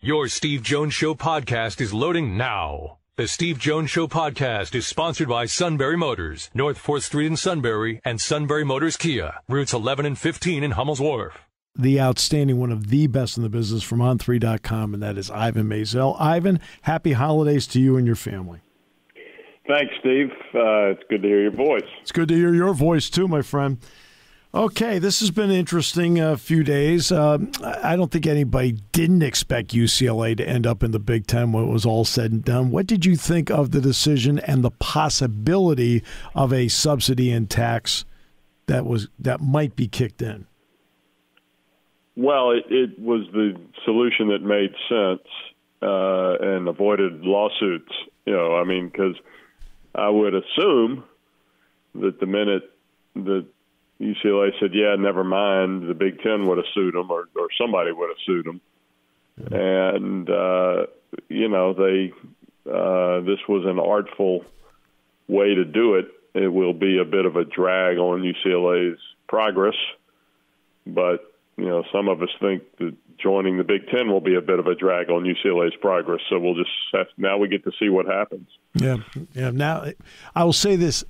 Your Steve Jones Show podcast is loading now. The Steve Jones Show podcast is sponsored by Sunbury Motors, North 4th Street in Sunbury, and Sunbury Motors Kia, routes 11 and 15 in Hummel's Wharf. The outstanding, one of the best in the business from On3.com, and that is Ivan Maisel. Ivan, happy holidays to you and your family. Thanks, Steve. It's good to hear your voice. It's good to hear your voice, too, my friend. Okay, this has been an interesting few days. I don't think anybody didn't expect UCLA to end up in the Big Ten when it was all said and done. What did you think of the decision and the possibility of a subsidy and tax that might be kicked in? Well, it was the solution that made sense and avoided lawsuits. Because I would assume that the minute that UCLA said, yeah, never mind, the Big Ten would have sued them or somebody would have sued them. And, this was an artful way to do it. It will be a bit of a drag on UCLA's progress. But, some of us think that joining the Big Ten will be a bit of a drag on UCLA's progress. So we'll just now we get to see what happens. Yeah. Now, I will say this.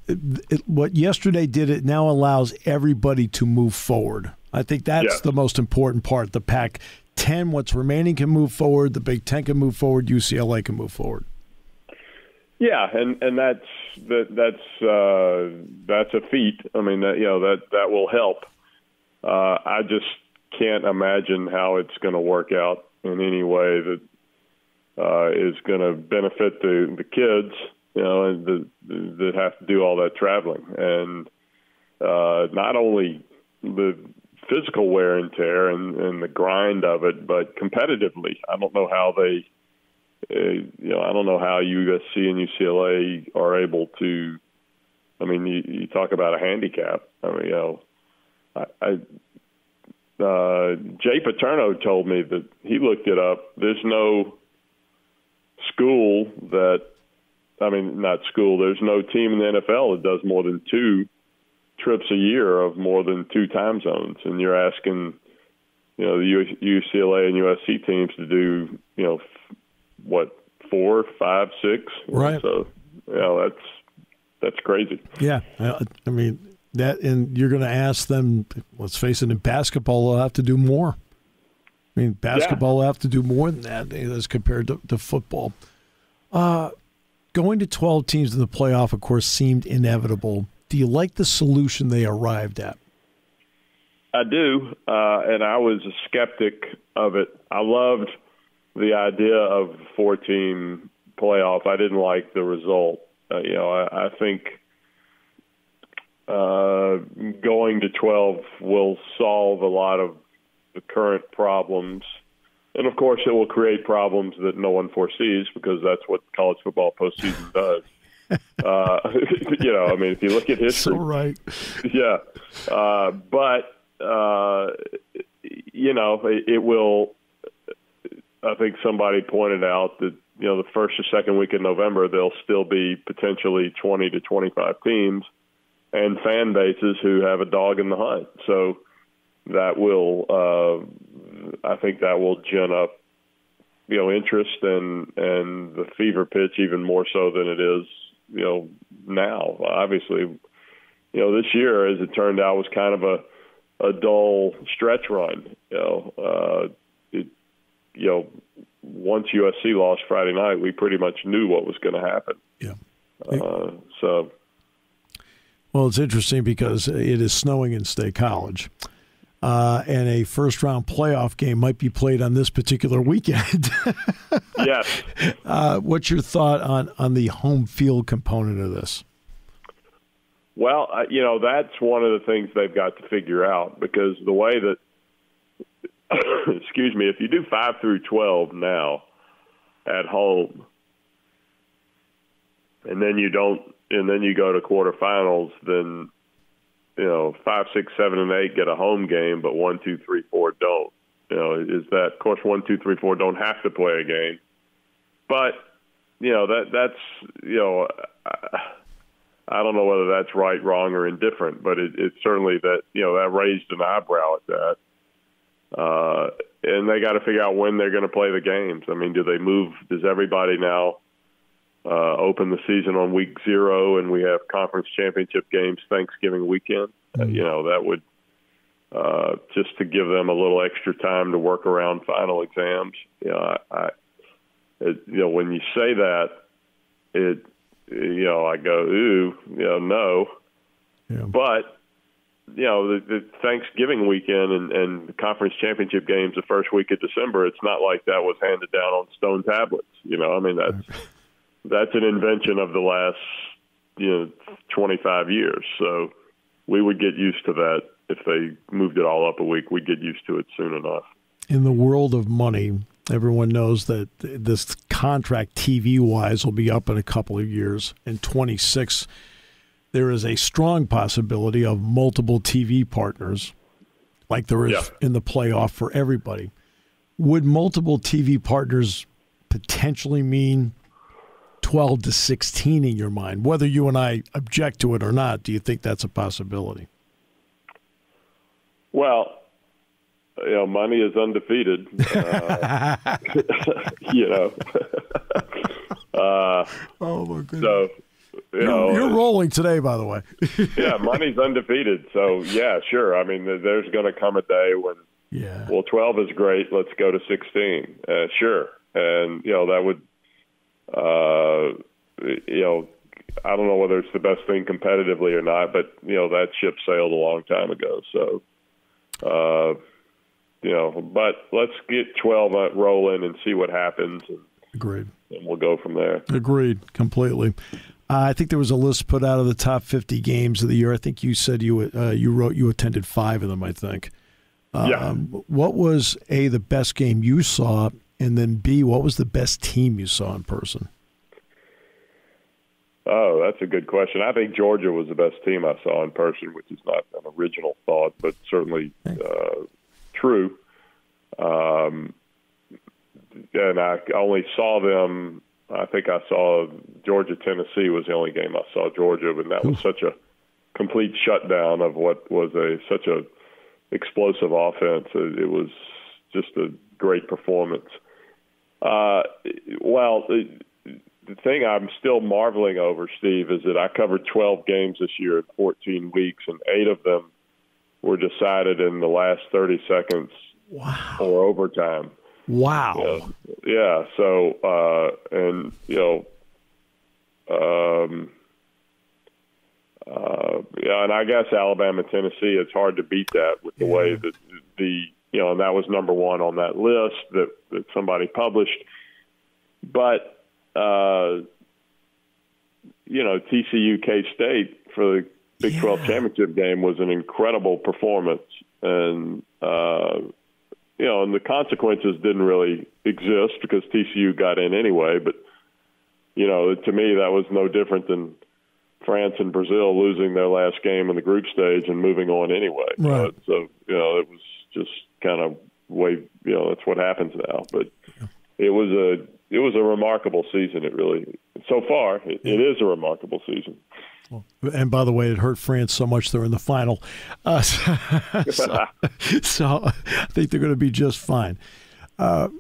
What yesterday did, it now allows everybody to move forward. I think that's the most important part. The Pac-10, what's remaining, can move forward. The Big Ten can move forward. UCLA can move forward. Yeah, and that's a feat. I mean, that will help. I just can't imagine how it's going to work out in any way that is going to benefit the kids, that have to do all that traveling. And not only the physical wear and tear and the grind of it, but competitively. I don't know how I don't know how USC and UCLA are able to. I mean, you talk about a handicap. I mean, Jay Paterno told me that he looked it up. There's no there's no team in the NFL that does more than 2 trips a year of more than 2 time zones. And you're asking, the UCLA and USC teams to do, 4, 5, 6? Right. So, that's crazy. Yeah. I mean, that, and you're going to ask them, let's face it, in basketball, they'll have to do more. I mean, basketball will have to do more than that as compared to football. Going to 12 teams in the playoff, of course, seemed inevitable. Do you like the solution they arrived at? I do, and I was a skeptic of it. I loved the idea of 4-team playoff. I didn't like the result. I think going to 12 will solve a lot of the current problems. And, of course, it will create problems that no one foresees because that's what college football postseason does. If you look at history. So right. Yeah. It will – I think somebody pointed out that, the first or second week in November, there'll still be potentially 20 to 25 teams and fan bases who have a dog in the hunt. So that will I think that will gin up, interest and the fever pitch even more so than it is, now. Obviously, this year, as it turned out, was kind of a dull stretch run. Once USC lost Friday night, we pretty much knew what was going to happen. Yeah. Well, it's interesting because it is snowing in State College, and a first-round playoff game might be played on this particular weekend. Yes. What's your thought on the home field component of this? Well, that's one of the things they've got to figure out because the way that excuse me, if you do 5 through 12 now at home, and then you go to quarterfinals, then 5, 6, 7, and 8 get a home game, but 1, 2, 3, 4 don't. Is that, of course, 1, 2, 3, 4 don't have to play a game, but that's I don't know whether that's right, wrong, or indifferent, but it's certainly that that raised an eyebrow at that. And they got to figure out when they're going to play the games. I mean, does everybody now open the season on week 0 and we have conference championship games Thanksgiving weekend? That would just to give them a little extra time to work around final exams. When you say that, I go, ooh, no. Yeah. But, the Thanksgiving weekend and the conference championship games the first week of December, it's not like that was handed down on stone tablets. That's an invention of the last, 25 years. So we would get used to that. If they moved it all up a week, we'd get used to it soon enough. In the world of money, everyone knows that this contract TV-wise will be up in a couple of years. In 26, there is a strong possibility of multiple TV partners, like there is in the playoff for everybody. Would multiple TV partners potentially mean 12 to 16 in your mind? Whether you and I object to it or not, do you think that's a possibility? Well, money is undefeated. Oh my goodness! So, you're rolling today, by the way. Yeah, money's undefeated. So yeah, sure. I mean, there's going to come a day when, 12 is great. Let's go to 16. Sure, and that would, I don't know whether it's the best thing competitively or not, but that ship sailed a long time ago. So. But let's get 12 rolling and see what happens. Agreed. And we'll go from there. Agreed, completely. I think there was a list put out of the top 50 games of the year. I think you said you wrote you attended 5 of them, I think. What was, A, the best game you saw, and then, B, what was the best team you saw in person? Oh, that's a good question. I think Georgia was the best team I saw in person, which is not an original thought, but certainly true. And I only saw them, I think I saw Georgia-Tennessee was the only game I saw Georgia, and that was such a complete shutdown of what was such a explosive offense. It was just a great performance. The thing I'm still marveling over, Steve, is that I covered 12 games this year in 14 weeks, and 8 of them were decided in the last 30 seconds or overtime. Wow. Yeah. So, and I guess Alabama, Tennessee, it's hard to beat that with the way that and that was number 1 on that list that somebody published. But, TCU K-State for the Big 12 championship game was an incredible performance. And, and the consequences didn't really exist because TCU got in anyway. But, to me, that was no different than France and Brazil losing their last game in the group stage and moving on anyway. Right. So, it was just kind of that's what happens now. But it was a remarkable season. So far, it is a remarkable season. And by the way, it hurt France so much they're in the final. So I think they're going to be just fine. So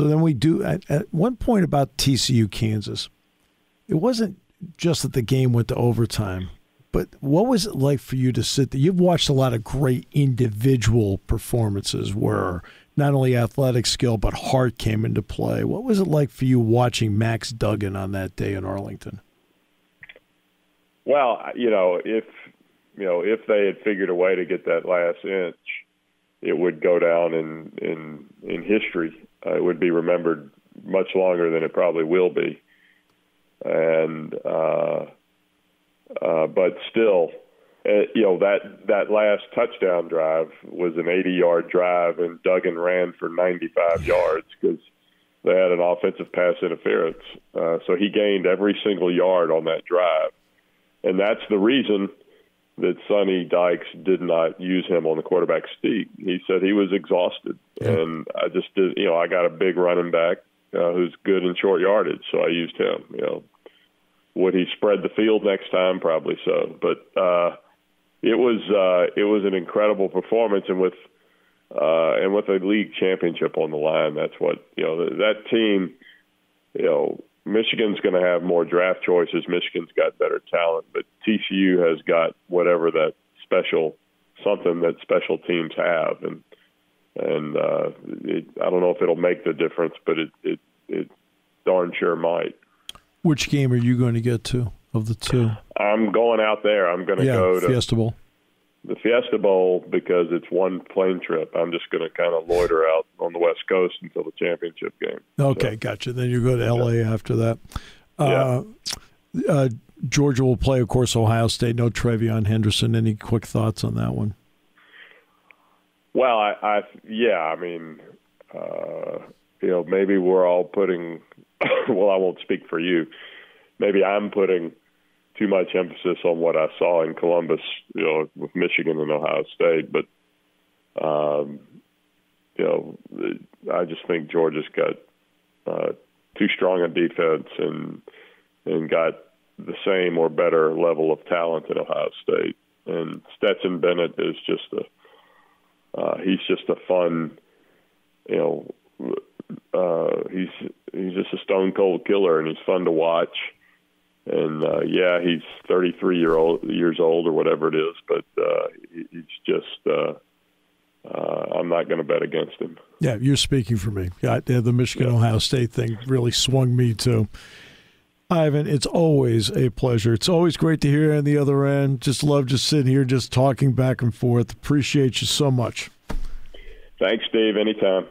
then we do, at one point about TCU Kansas, it wasn't just that the game went to overtime, but what was it like for you to sit there? You've watched a lot of great individual performances where not only athletic skill but heart came into play. What was it like for you watching Max Duggan on that day in Arlington? Well, if they had figured a way to get that last inch, it would go down in history. It would be remembered much longer than it probably will be. And but still, that last touchdown drive was an 80-yard drive, and Duggan ran for 95 yards because they had an offensive pass interference. So he gained every single yard on that drive. And that's the reason that Sonny Dykes did not use him on the quarterback sneak. He said he was exhausted. Yeah. And I just did, I got a big running back who's good in short yardage, so I used him. Would he spread the field next time? Probably so. But it was an incredible performance. And with and with a league championship on the line, that's what, that team, Michigan's going to have more draft choices. Michigan's got better talent, but TCU has got whatever that something that special teams have. And I don't know if it'll make the difference, but it darn sure might. Which game are you going to get to of the two? I'm going out there. I'm going to go to Fiesta Bowl. The Fiesta Bowl because it's one plane trip. I'm just going to kind of loiter out on the West Coast until the championship game. Okay, gotcha. Then you go to L.A. after that. Georgia will play, of course, Ohio State. No Trevion Henderson. Any quick thoughts on that one? Well, maybe we're all putting well, I won't speak for you. Maybe I'm putting too much emphasis on what I saw in Columbus, with Michigan and Ohio State. But, I just think Georgia's got too strong a defense and got the same or better level of talent in Ohio State. And Stetson Bennett is he's just a fun, he's just a stone cold killer, and he's fun to watch. And he's 33 years old or whatever it is, but he's just I'm not going to bet against him. Yeah, you're speaking for me. Yeah, the Michigan-Ohio State thing really swung me too. Ivan, it's always a pleasure. It's always great to hear you on the other end. Just love just sitting here, just talking back and forth. Appreciate you so much. Thanks, Steve. Anytime.